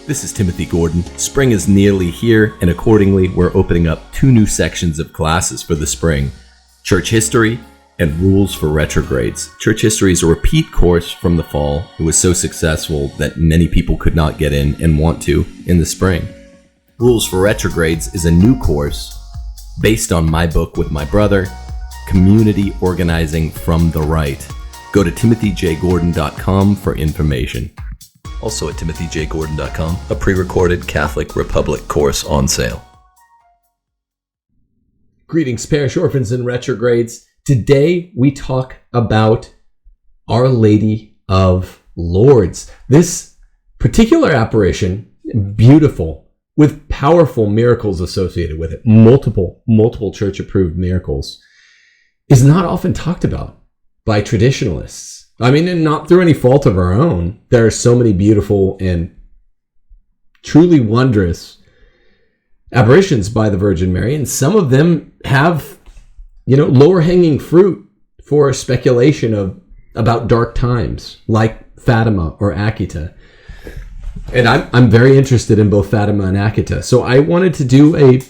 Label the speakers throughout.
Speaker 1: This is Timothy Gordon. Spring is nearly here, and accordingly, we're opening up 2 new sections of classes for the spring: Church History and Rules for Retrogrades. Church History is a repeat course from the fall. It was so successful that many people could not get in and want to in the spring. Rules for Retrogrades is a new course based on my book with my brother, Community Organizing from the Right. Go to timothyjgordon.com for information. Also at timothyjgordon.com, a pre-recorded Catholic Republic course on sale. Greetings, parish orphans and retrogrades. Today we talk about Our Lady of Lourdes. This particular apparition, beautiful, with powerful miracles associated with it, multiple church-approved miracles, is not often talked about by traditionalists. I mean, and not through any fault of our own. There are so many beautiful and truly wondrous apparitions by the Virgin Mary, and some of them have, lower hanging fruit for speculation about dark times, like Fatima or Akita. And I'm very interested in both Fatima and Akita. So I wanted to do a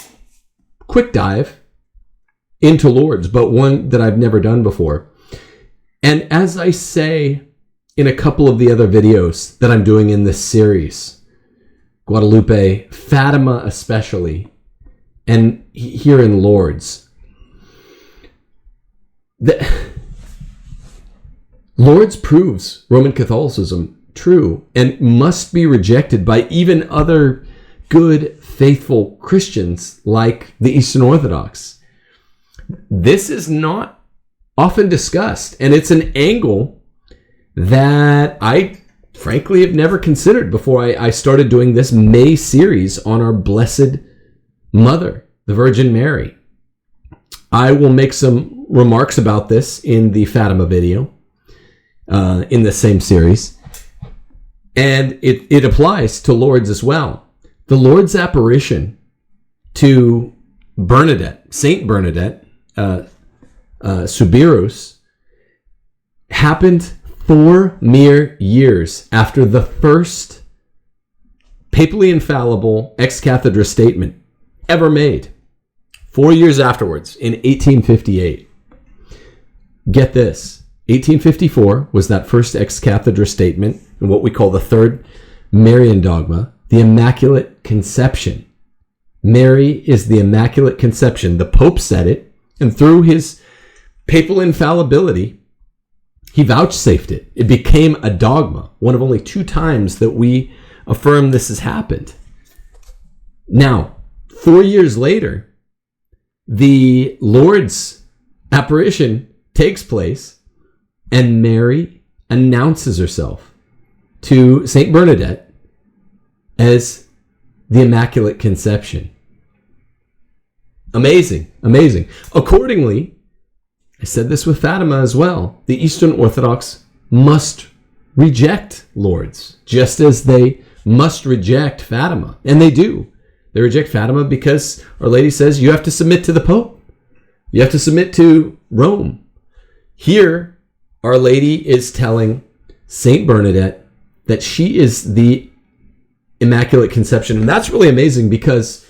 Speaker 1: quick dive into Lourdes, but one that I've never done before. And as I say in a couple of the other videos that I'm doing in this series, Guadalupe, Fatima especially, and here in Lourdes, Lourdes proves Roman Catholicism true and must be rejected by even other good, faithful Christians like the Eastern Orthodox. This is not often discussed, and it's an angle that I frankly have never considered before I started doing this May series on our Blessed Mother, the Virgin Mary. I will make some remarks about this in the Fatima video in the same series, and it applies to Lourdes as well. The Lourdes apparition to Bernadette, Saint Bernadette, Soubirous, happened 4 mere years after the first papally infallible ex cathedra statement ever made. 4 years afterwards, in 1858. Get this, 1854 was that first ex cathedra statement in what we call the Third Marian dogma, the Immaculate Conception. Mary is the Immaculate Conception. The Pope said it, and through his papal infallibility, he vouchsafed it. It became a dogma, one of only 2 times that we affirm this has happened. Now, 4 years later, the Lourdes apparition takes place, and Mary announces herself to Saint Bernadette as the Immaculate Conception. Amazing, amazing. Accordingly, I said this with Fatima as well, the Eastern Orthodox must reject Lourdes, just as they must reject Fatima. And they do. They reject Fatima because Our Lady says you have to submit to the Pope. You have to submit to Rome. Here, Our Lady is telling Saint Bernadette that she is the Immaculate Conception. And that's really amazing because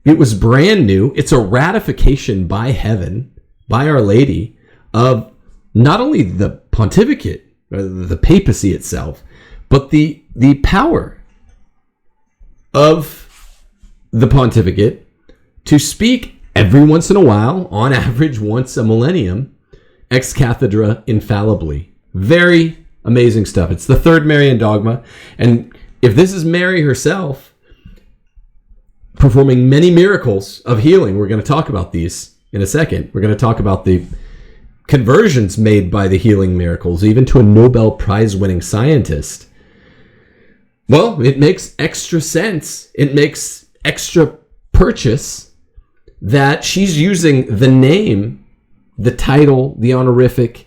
Speaker 1: it was brand new. It's a ratification by heaven, by Our Lady, of not only the pontificate, or the papacy itself, but the power of the pontificate to speak every once in a while, on average once a millennium, ex cathedra infallibly. Very amazing stuff. It's the Third Marian dogma. And if this is Mary herself performing many miracles of healing, we're going to talk about these in a second. We're going to talk about the conversions made by the healing miracles, even to a Nobel Prize winning scientist. Well, it makes extra sense. It makes extra purchase that she's using the name, the title, the honorific,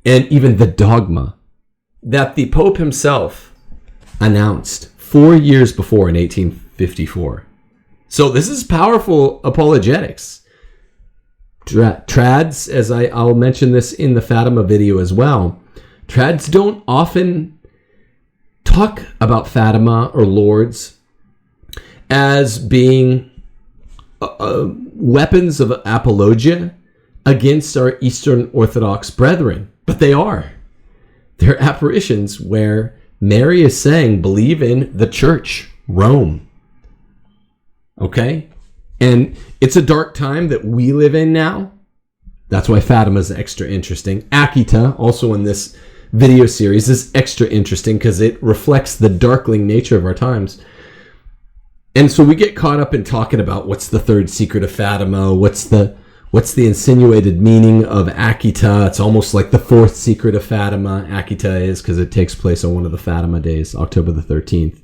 Speaker 1: and even the dogma that the Pope himself announced 4 years before in 1854. So this is powerful apologetics. Trads, as I'll mention this in the Fatima video as well, trads don't often talk about Fatima or Lourdes as being weapons of apologia against our Eastern Orthodox brethren. But they are. They're apparitions where Mary is saying, believe in the church, Rome. Okay? And it's a dark time that we live in now. That's why Fatima is extra interesting. Akita, also in this video series, is extra interesting because it reflects the darkling nature of our times. And so we get caught up in talking about what's the third secret of Fatima, what's the insinuated meaning of Akita. It's almost like the fourth secret of Fatima. Akita is because it takes place on one of the Fatima days, October the 13th.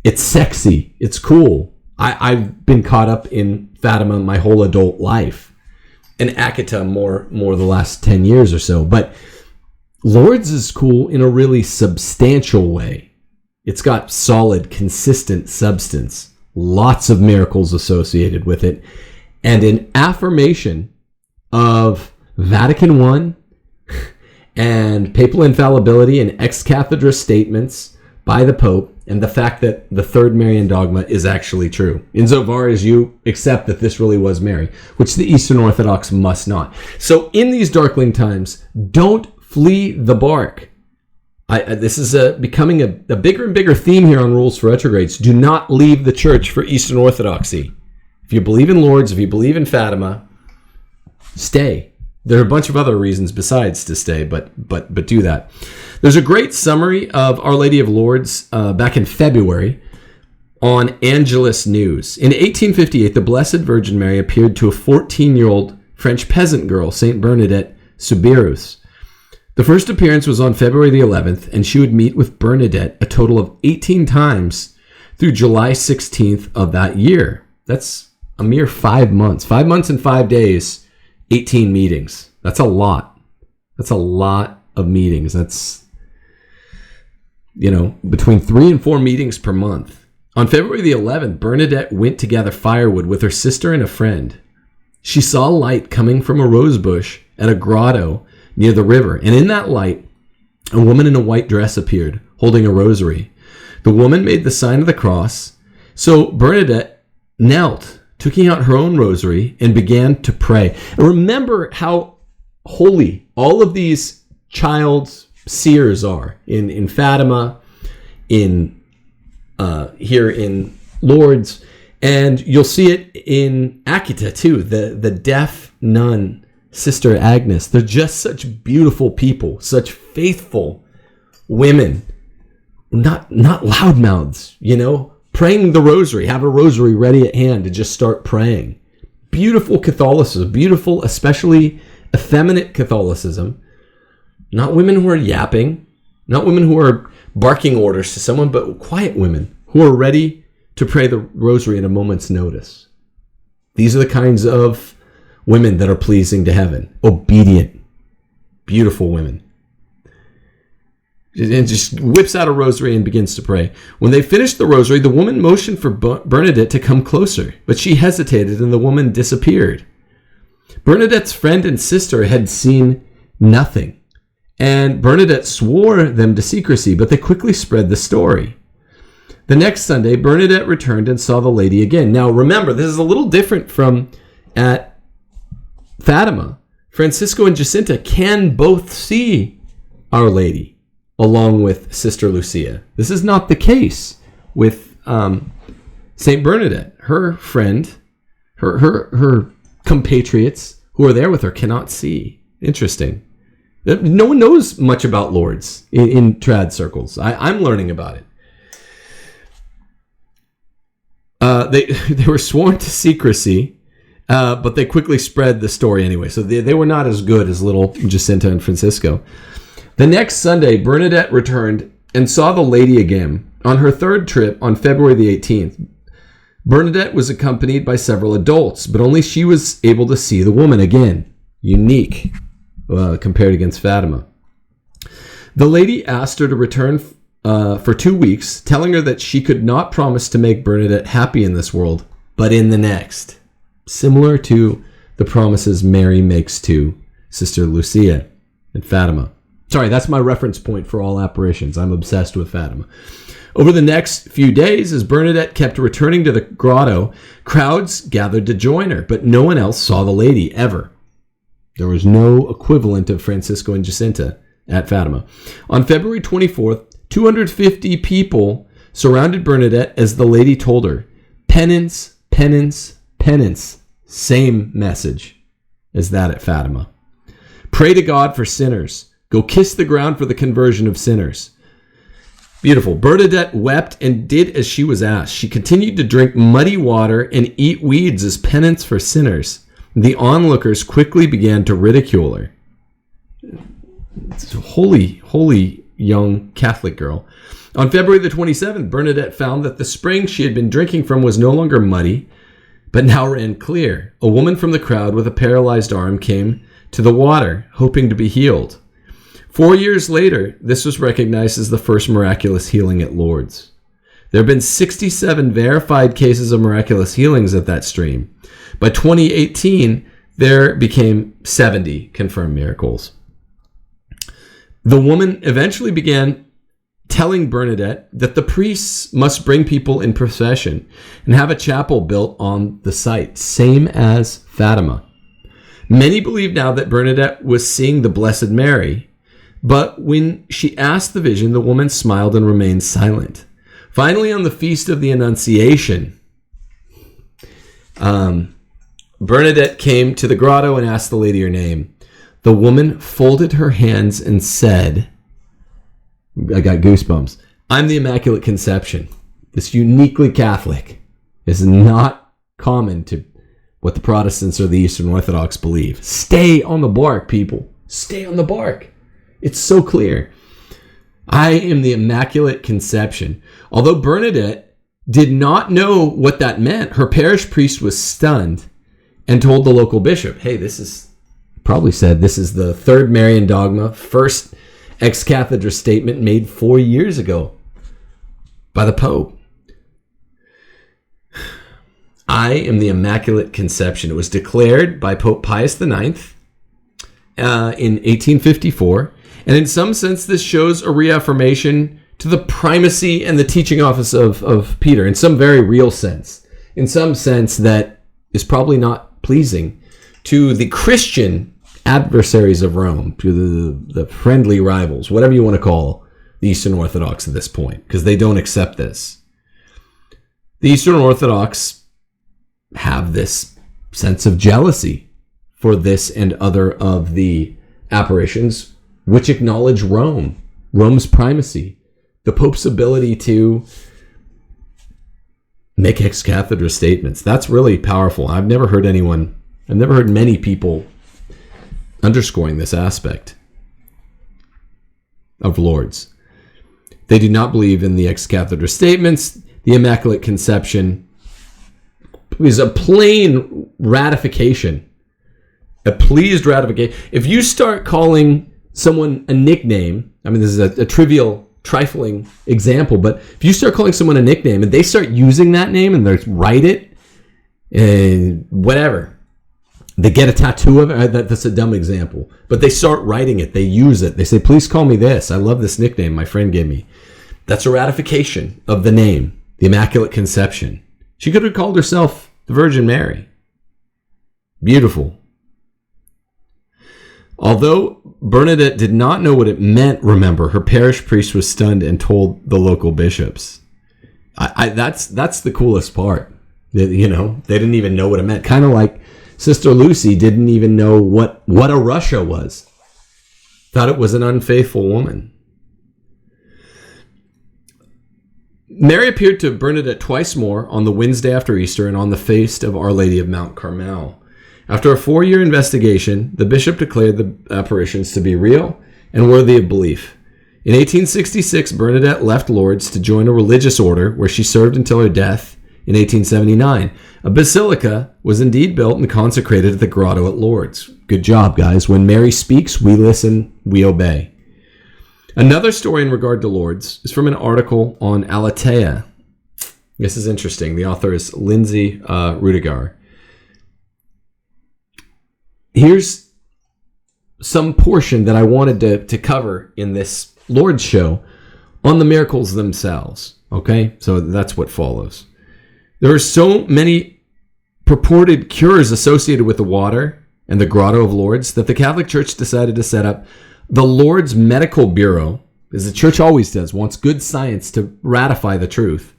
Speaker 1: It's sexy. It's cool. I've been caught up in Fatima my whole adult life, and Akita more the last 10 years or so. But Lourdes is cool in a really substantial way. It's got solid, consistent substance, lots of miracles associated with it, and an affirmation of Vatican I and papal infallibility and ex cathedra statements by the Pope, and the fact that the third Marian dogma is actually true, insofar as you accept that this really was Mary, which the Eastern Orthodox must not. So in these darkling times, don't flee the bark. This is becoming a bigger and bigger theme here on Rules for Retrogrades. Do not leave the church for Eastern Orthodoxy. If you believe in Lourdes, if you believe in Fatima, stay. There are a bunch of other reasons besides to stay, but do that. There's a great summary of Our Lady of Lourdes back in February on Angelus News. In 1858, the Blessed Virgin Mary appeared to a 14-year-old French peasant girl, Saint Bernadette Soubirous. The first appearance was on February the 11th, and she would meet with Bernadette a total of 18 times through July 16th of that year. That's a mere 5 months. 5 months and 5 days, 18 meetings. That's a lot. That's a lot of meetings. That's, between 3 and 4 meetings per month. On February the 11th, Bernadette went to gather firewood with her sister and a friend. She saw light coming from a rose bush at a grotto near the river, and in that light, a woman in a white dress appeared, holding a rosary. The woman made the sign of the cross, so Bernadette knelt, took out her own rosary, and began to pray. And remember how holy all of these child seers are in Fatima, in here in Lourdes, and you'll see it in Akita too. The deaf nun, Sister Agnes. They're just such beautiful people, such faithful women, not loudmouths, praying the rosary, have a rosary ready at hand to just start praying. Beautiful Catholicism, beautiful, especially effeminate Catholicism. Not women who are yapping, not women who are barking orders to someone, but quiet women who are ready to pray the rosary at a moment's notice. These are the kinds of women that are pleasing to heaven, obedient, beautiful women. And just whips out a rosary and begins to pray. When they finished the rosary, the woman motioned for Bernadette to come closer, but she hesitated and the woman disappeared. Bernadette's friend and sister had seen nothing, and Bernadette swore them to secrecy, but they quickly spread the story. The next Sunday, Bernadette returned and saw the lady again. Now remember, this is a little different from at Fatima. Francisco and Jacinta can both see Our Lady along with Sister Lucia. This is not the case with Saint Bernadette. Her friend, her compatriots who are there with her cannot see. Interesting. No one knows much about Lourdes in trad circles. I'm learning about it. They were sworn to secrecy, but they quickly spread the story anyway. So they were not as good as little Jacinta and Francisco. The next Sunday, Bernadette returned and saw the lady again. On her third trip on February the 18th, Bernadette was accompanied by several adults, but only she was able to see the woman again. Unique compared against Fatima. The lady asked her to return for 2 weeks, telling her that she could not promise to make Bernadette happy in this world, but in the next. Similar to the promises Mary makes to Sister Lucia and Fatima. Sorry, that's my reference point for all apparitions. I'm obsessed with Fatima. Over the next few days, as Bernadette kept returning to the grotto, crowds gathered to join her, but no one else saw the lady ever. There was no equivalent of Francisco and Jacinta at Fatima. On February 24th, 250 people surrounded Bernadette as the lady told her, penance, penance, penance. Same message as that at Fatima. Pray to God for sinners. Go kiss the ground for the conversion of sinners. Beautiful. Bernadette wept and did as she was asked. She continued to drink muddy water and eat weeds as penance for sinners. The onlookers quickly began to ridicule her. It's a holy young Catholic girl. On February the 27th, Bernadette found that the spring she had been drinking from was no longer muddy, but now ran clear. A woman from the crowd with a paralyzed arm came to the water, hoping to be healed. 4 years later, this was recognized as the first miraculous healing at Lourdes. There have been 67 verified cases of miraculous healings at that stream. By 2018, there became 70 confirmed miracles. The woman eventually began telling Bernadette that the priests must bring people in procession and have a chapel built on the site, same as Fatima. Many believe now that Bernadette was seeing the Blessed Mary, but when she asked the vision, the woman smiled and remained silent. Finally, on the Feast of the Annunciation, Bernadette came to the grotto and asked the lady her name. The woman folded her hands and said, I got goosebumps, I'm the Immaculate Conception. This uniquely Catholic is not common to what the Protestants or the Eastern Orthodox believe. Stay on the bark, people. Stay on the bark. It's so clear. I am the Immaculate Conception. Although Bernadette did not know what that meant, her parish priest was stunned and told the local bishop, hey, this is the third Marian dogma, first ex cathedra statement made 4 years ago by the Pope. I am the Immaculate Conception. It was declared by Pope Pius IX in 1854. And in some sense, this shows a reaffirmation to the primacy and the teaching office of Peter, in some very real sense. In some sense that is probably not pleasing to the Christian adversaries of Rome, to the friendly rivals, whatever you want to call the Eastern Orthodox at this point, because they don't accept this. The Eastern Orthodox have this sense of jealousy for this and other of the apparitions, which acknowledge Rome's primacy, the Pope's ability to make ex cathedra statements. That's really powerful. I've never heard many people underscoring this aspect of Lourdes. They do not believe in the ex cathedra statements. The Immaculate Conception is a plain ratification, a pleased ratification. If you start calling someone a nickname, I mean, this is a trivial, trifling example, but if you start calling someone a nickname and they start using that name and they write it and whatever, they get a tattoo of it. That's a dumb example, but they start writing it. They use it. They say, please call me this. I love this nickname my friend gave me. That's a ratification of the name, the Immaculate Conception. She could have called herself the Virgin Mary. Beautiful. Although Bernadette did not know what it meant, remember, her parish priest was stunned and told the local bishops. That's the coolest part. They didn't even know what it meant. Kind of like Sister Lucy didn't even know what a Russia was. Thought it was an unfaithful woman. Mary appeared to Bernadette twice more on the Wednesday after Easter and on the feast of Our Lady of Mount Carmel. After a 4-year investigation, the bishop declared the apparitions to be real and worthy of belief. In 1866, Bernadette left Lourdes to join a religious order where she served until her death in 1879. A basilica was indeed built and consecrated at the grotto at Lourdes. Good job, guys. When Mary speaks, we listen, we obey. Another story in regard to Lourdes is from an article on Aletheia. This is interesting. The author is Lindsay Rudiger. Here's some portion that I wanted to cover in this Lourdes show on the miracles themselves. Okay, so that's what follows. There are so many purported cures associated with the water and the Grotto of Lourdes that the Catholic Church decided to set up the Lourdes Medical Bureau, as the Church always does, wants good science to ratify the truth,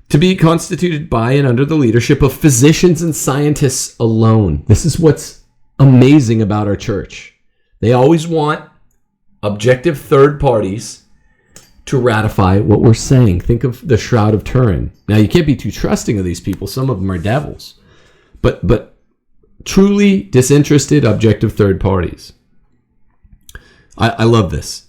Speaker 1: to be constituted by and under the leadership of physicians and scientists alone. This is what's amazing about our church. They always want objective third parties to ratify what we're saying. Think of the Shroud of Turin. Now, you can't be too trusting of these people. Some of them are devils. But truly disinterested, objective third parties. I love this.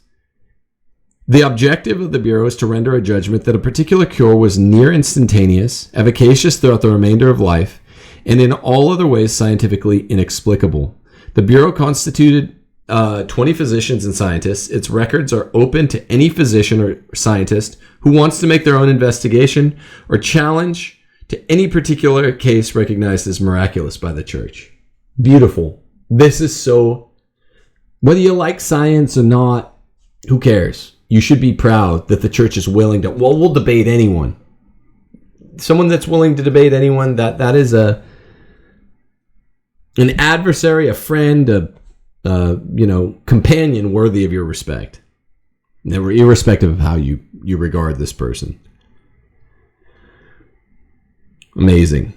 Speaker 1: The objective of the Bureau is to render a judgment that a particular cure was near instantaneous, efficacious throughout the remainder of life, and in all other ways scientifically inexplicable. The Bureau constituted 20 physicians and scientists. Its records are open to any physician or scientist who wants to make their own investigation or challenge to any particular case recognized as miraculous by the Church. Beautiful. This is so... Whether you like science or not, who cares? You should be proud that the Church is willing to... Well, we'll debate anyone. Someone that's willing to debate anyone, that is an adversary, a friend, a companion worthy of your respect. Never, irrespective of how you regard this person. Amazing.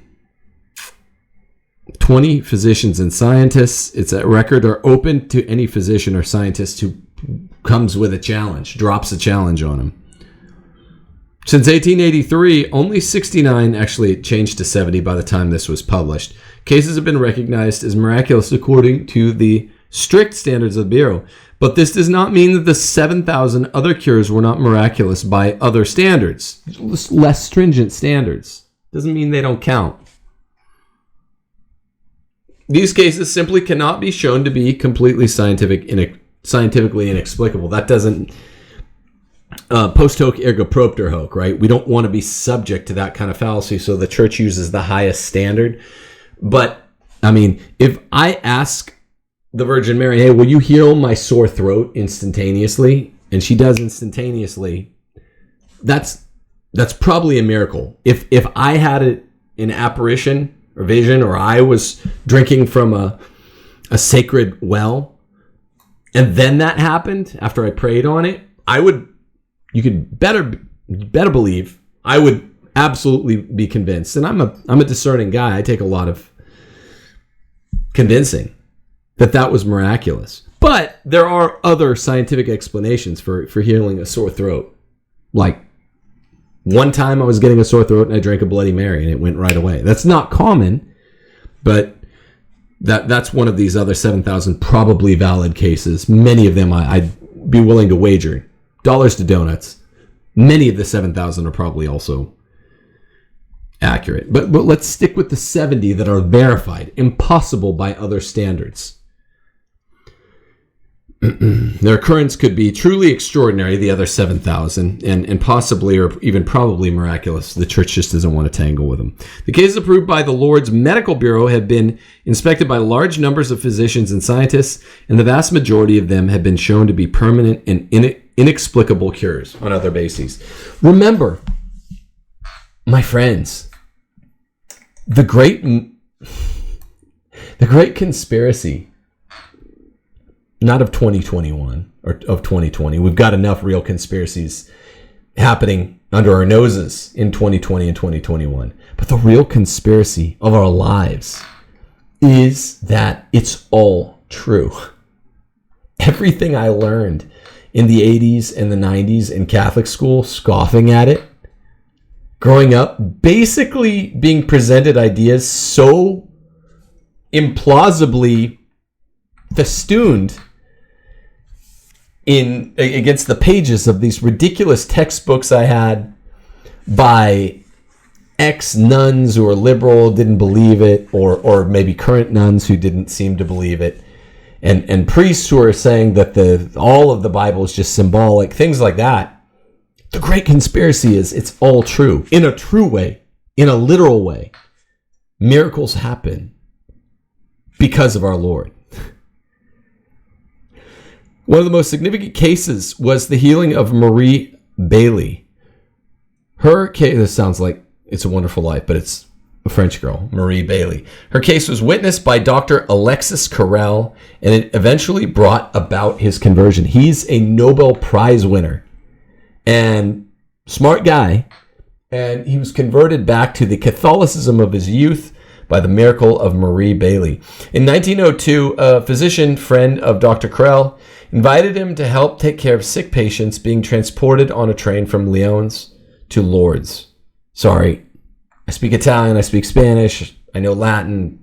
Speaker 1: 20 physicians and scientists. Its record are open to any physician or scientist who comes with a challenge, drops a challenge on him. Since 1883, only 69, actually it changed to 70 by the time this was published, cases have been recognized as miraculous according to the strict standards of the Bureau. But this does not mean that the 7,000 other cures were not miraculous by other standards, less stringent standards. Doesn't mean they don't count. These cases simply cannot be shown to be completely scientifically inexplicable. That doesn't post hoc ergo propter hoc, right? We don't want to be subject to that kind of fallacy, so the Church uses the highest standard. But, I mean, if I ask the Virgin Mary, hey, will you heal my sore throat instantaneously? And she does instantaneously. That's probably a miracle. If I had an apparition or vision, or I was drinking from a sacred well, and then that happened after I prayed on it, you could better believe I would absolutely be convinced. And I'm a discerning guy. I take a lot of convincing that was miraculous. But there are other scientific explanations for healing a sore throat. Like, one time I was getting a sore throat and I drank a Bloody Mary and it went right away. That's not common, but that's one of these other 7,000 probably valid cases. Many of them I'd be willing to wager dollars to donuts. Many of the 7,000 are probably also accurate. But let's stick with the 70 that are verified, impossible by other standards. Their occurrence could be truly extraordinary, the other 7,000, and possibly or even probably miraculous. The Church just doesn't want to tangle with them. The cases approved by the Lourdes Medical Bureau have been inspected by large numbers of physicians and scientists, and the vast majority of them have been shown to be permanent and inexplicable cures on other bases. Remember, my friends, the great conspiracy, not of 2021 or of 2020. We've got enough real conspiracies happening under our noses in 2020 and 2021. But the real conspiracy of our lives is that it's all true. Everything I learned in the 80s and the 90s in Catholic school, scoffing at it, growing up, basically being presented ideas so implausibly festooned against the pages of these ridiculous textbooks I had by ex-nuns who are liberal, didn't believe it, or maybe current nuns who didn't seem to believe it, and priests who are saying that all of the Bible is just symbolic, things like that. The great conspiracy is it's all true, in a true way, in a literal way. Miracles happen because of our Lord. One of the most significant cases was the healing of Marie Bailey. Her case, this sounds like It's a Wonderful Life, but it's a French girl, Marie Bailey. Her case was witnessed by Dr. Alexis Carrel, and it eventually brought about his conversion. He's a Nobel Prize winner and smart guy, and he was converted back to the Catholicism of his youth by the miracle of Marie Bailey. In 1902, a physician friend of Dr. Carrel invited him to help take care of sick patients being transported on a train from Lyons to Lourdes. Sorry, I speak Italian, I speak Spanish, I know Latin.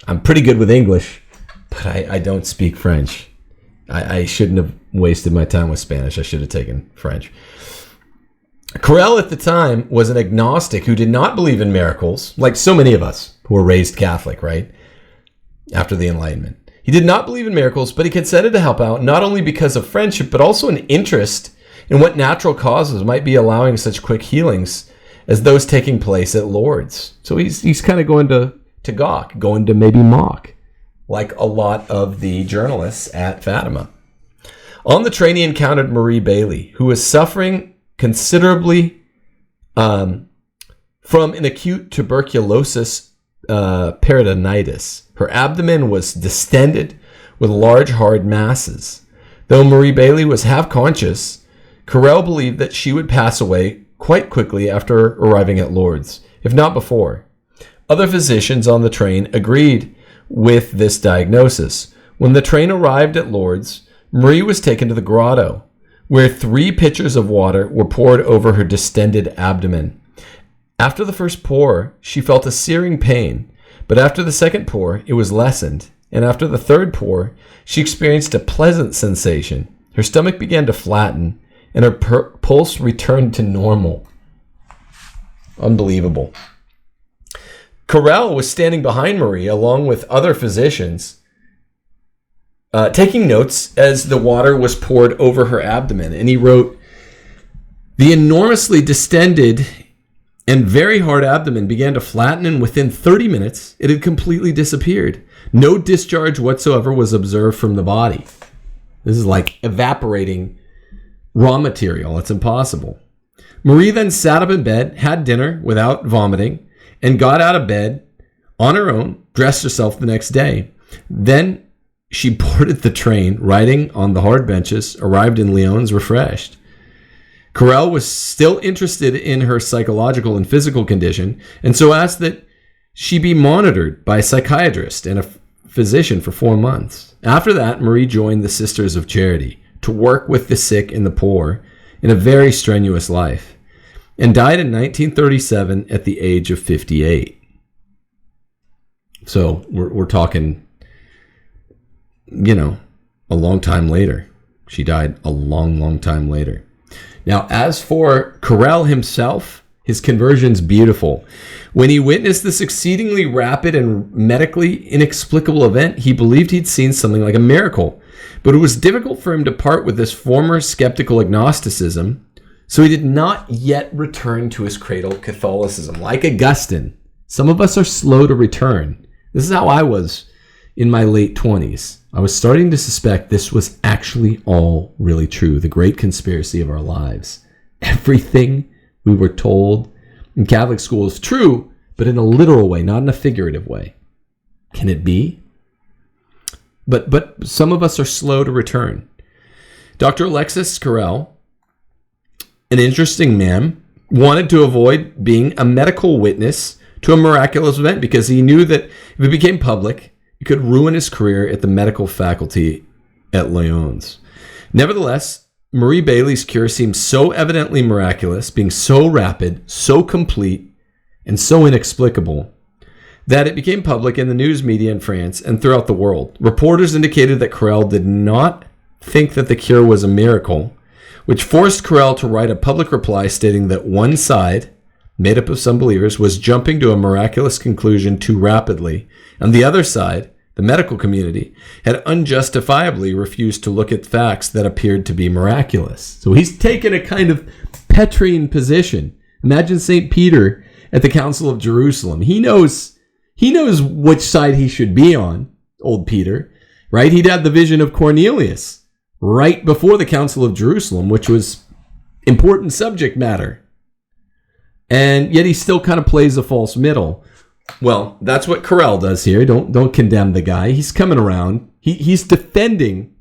Speaker 1: I'm pretty good with English, but I don't speak French. I shouldn't have wasted my time with Spanish. I should have taken French. Carrel at the time was an agnostic who did not believe in miracles, like so many of us who were raised Catholic, right? After the Enlightenment. He did not believe in miracles, but he consented to help out, not only because of friendship, but also an interest in what natural causes might be allowing such quick healings as those taking place at Lourdes. So he's kind of going to gawk, going to maybe mock, like a lot of the journalists at Fatima. On the train, he encountered Marie Bailey, who was suffering considerably from an acute tuberculosis peritonitis. Her abdomen was distended with large hard masses. Though Marie Bailey was half conscious, Carrel believed that she would pass away quite quickly after arriving at Lourdes, if not before. Other physicians on the train agreed with this diagnosis. When the train arrived at Lourdes, Marie was taken to the grotto, where 3 pitchers of water were poured over her distended abdomen. After the first pour, she felt a searing pain, but after the second pour, it was lessened, and after the third pour, she experienced a pleasant sensation. Her stomach began to flatten, and her pulse returned to normal. Unbelievable. Carrel was standing behind Marie, along with other physicians, taking notes as the water was poured over her abdomen. And he wrote, "The enormously distended and very hard abdomen began to flatten, and within 30 minutes, it had completely disappeared. No discharge whatsoever was observed from the body." This is like evaporating raw material. It's impossible. Marie then sat up in bed, had dinner without vomiting, and got out of bed on her own, dressed herself the next day. Then she boarded the train, riding on the hard benches, arrived in Lyons refreshed. Carrel was still interested in her psychological and physical condition, and so asked that she be monitored by a psychiatrist and a physician for 4 months. After that, Marie joined the Sisters of Charity to work with the sick and the poor in a very strenuous life, and died in 1937 at the age of 58. So we're talking, a long time later. She died a long, long time later. Now, as for Carrel himself, his conversion's beautiful. When he witnessed this exceedingly rapid and medically inexplicable event, he believed he'd seen something like a miracle. But it was difficult for him to part with this former skeptical agnosticism, so he did not yet return to his cradle Catholicism. Like Augustine, some of us are slow to return. This is how I was in my late 20s. I was starting to suspect this was actually all really true, the great conspiracy of our lives. Everything we were told in Catholic school is true, but in a literal way, not in a figurative way. Can it be? But some of us are slow to return. Dr. Alexis Carrel, an interesting man, wanted to avoid being a medical witness to a miraculous event because he knew that if it became public, it could ruin his career at the medical faculty at Lyons. Nevertheless, Marie Bailey's cure seemed so evidently miraculous, being so rapid, so complete, and so inexplicable, that it became public in the news media in France and throughout the world. Reporters indicated that Carrel did not think that the cure was a miracle, which forced Carrel to write a public reply stating that one side, made up of some believers, was jumping to a miraculous conclusion too rapidly, and the other side, the medical community, had unjustifiably refused to look at facts that appeared to be miraculous. So he's taken a kind of Petrine position. Imagine St. Peter at the Council of Jerusalem. He knows which side he should be on, old Peter, right? He'd had the vision of Cornelius right before the Council of Jerusalem, which was important subject matter. And yet he still kind of plays a false middle. Well, that's what Carrel does here. Don't condemn the guy. He's coming around. He's defending,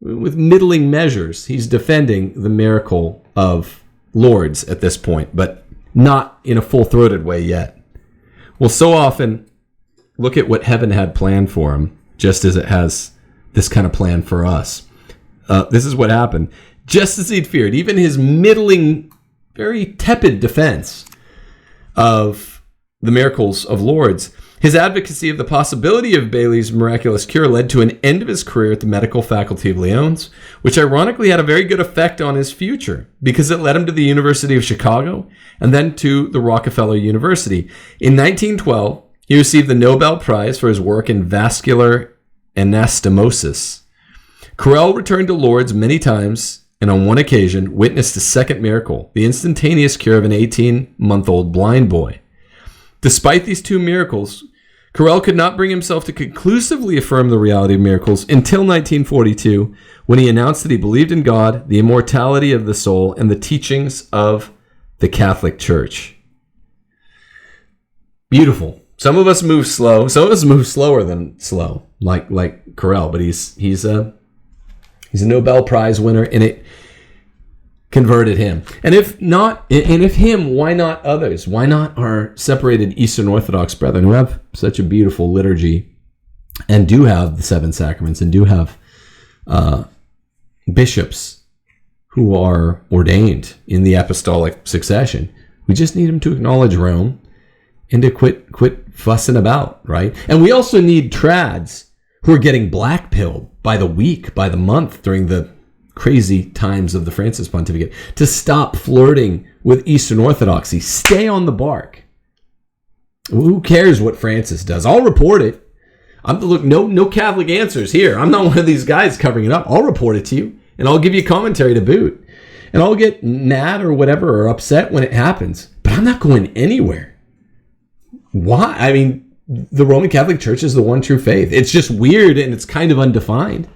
Speaker 1: with middling measures, he's defending the miracle of Lourdes at this point, but not in a full-throated way yet. Well, so often, look at what heaven had planned for him, just as it has this kind of plan for us. This is what happened. Just as he'd feared, even his middling, very tepid defense of the miracles of Lourdes, his advocacy of the possibility of Bailey's miraculous cure led to an end of his career at the medical faculty of Lyons, which ironically had a very good effect on his future because it led him to the University of Chicago and then to the Rockefeller University. In 1912, he received the Nobel Prize for his work in vascular anastomosis. Carrel returned to Lourdes many times and on one occasion witnessed a second miracle, the instantaneous cure of an 18-month-old blind boy. Despite these two miracles, Carrel could not bring himself to conclusively affirm the reality of miracles until 1942, when he announced that he believed in God, the immortality of the soul, and the teachings of the Catholic Church. Beautiful. Some of us move slow. Some of us move slower than slow, like Carrel, but he's a Nobel Prize winner, and it converted him. And if not, and if him, why not others? Why not our separated Eastern Orthodox brethren who have such a beautiful liturgy and do have the seven sacraments and do have bishops who are ordained in the apostolic succession? We just need them to acknowledge Rome and to quit fussing about, right? And we also need trads who are getting blackpilled by the week, by the month during the crazy times of the Francis pontificate to stop flirting with Eastern Orthodoxy. Stay on the bark. Who cares what Francis does? I'll report it. Look, no Catholic answers here. I'm not one of these guys covering it up. I'll report it to you, and I'll give you commentary to boot. And I'll get mad or whatever or upset when it happens, but I'm not going anywhere. Why? I mean, the Roman Catholic Church is the one true faith. It's just weird and it's kind of undefined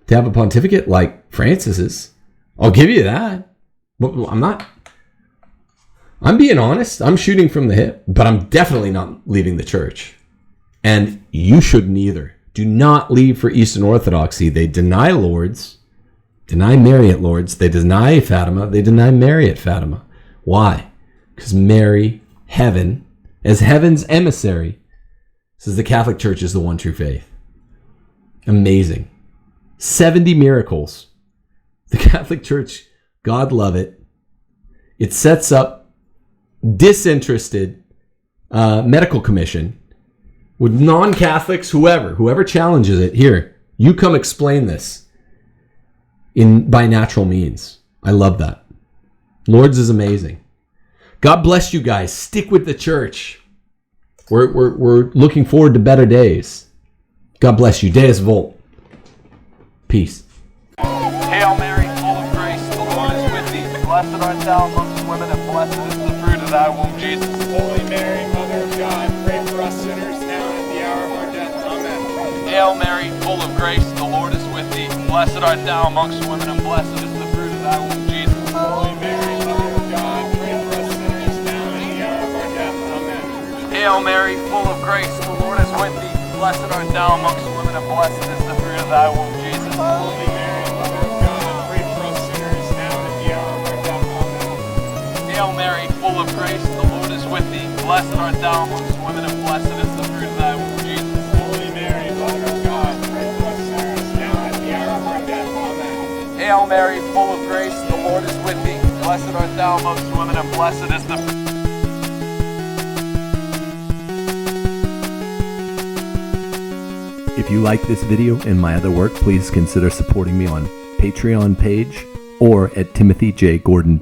Speaker 1: to have a pontificate like Francis's. I'll give you that. But I'm being honest. I'm shooting from the hip, but I'm definitely not leaving the church. And you shouldn't either. Do not leave for Eastern Orthodoxy. They deny Lourdes, deny Mary at Lourdes. They deny Fatima. They deny Mary at Fatima. Why? Because Mary, heaven, as heaven's emissary, says the Catholic Church is the one true faith. Amazing. 70 miracles. The Catholic Church, God love it. It sets up disinterested medical commission with non-Catholics, whoever challenges it. Here, you come explain this by natural means. I love that. Lourdes is amazing. God bless you guys. Stick with the church. We're looking forward to better days. God bless you. Deus Volt. Peace.
Speaker 2: Hail Mary, full of grace, the Lord is with thee. Blessed art thou amongst women, and blessed is the fruit of thy womb, Jesus.
Speaker 3: Holy Mary, Mother of God, pray for us sinners now and at the hour of our death. Amen.
Speaker 2: Hail Mary, full of grace, the Lord is with thee. Blessed art thou amongst women, and blessed is the fruit of thy womb, Jesus.
Speaker 3: Holy Mary, Mother of God, pray for us sinners now and at the hour of our death. Amen.
Speaker 2: Hail Mary, full of grace, the Lord is with thee. Blessed art thou amongst women, and blessed is the fruit of thy womb, Jesus.
Speaker 3: Holy Mary, Mother of God, pray for us sinners now and at the hour of our death. Amen.
Speaker 2: Hail Mary, full of grace, the Lord is with thee. Blessed art thou amongst women, and blessed is the fruit of thy womb, Jesus.
Speaker 3: Holy Mary, Mother of God, pray for us sinners now and at the hour of our death. Amen.
Speaker 2: Hail Mary, full of grace, the Lord is with thee. Blessed art thou amongst women, and blessed is the fruit.
Speaker 4: If you like this video and my other work, please consider supporting me on Patreon page or at timothyjgordon.com.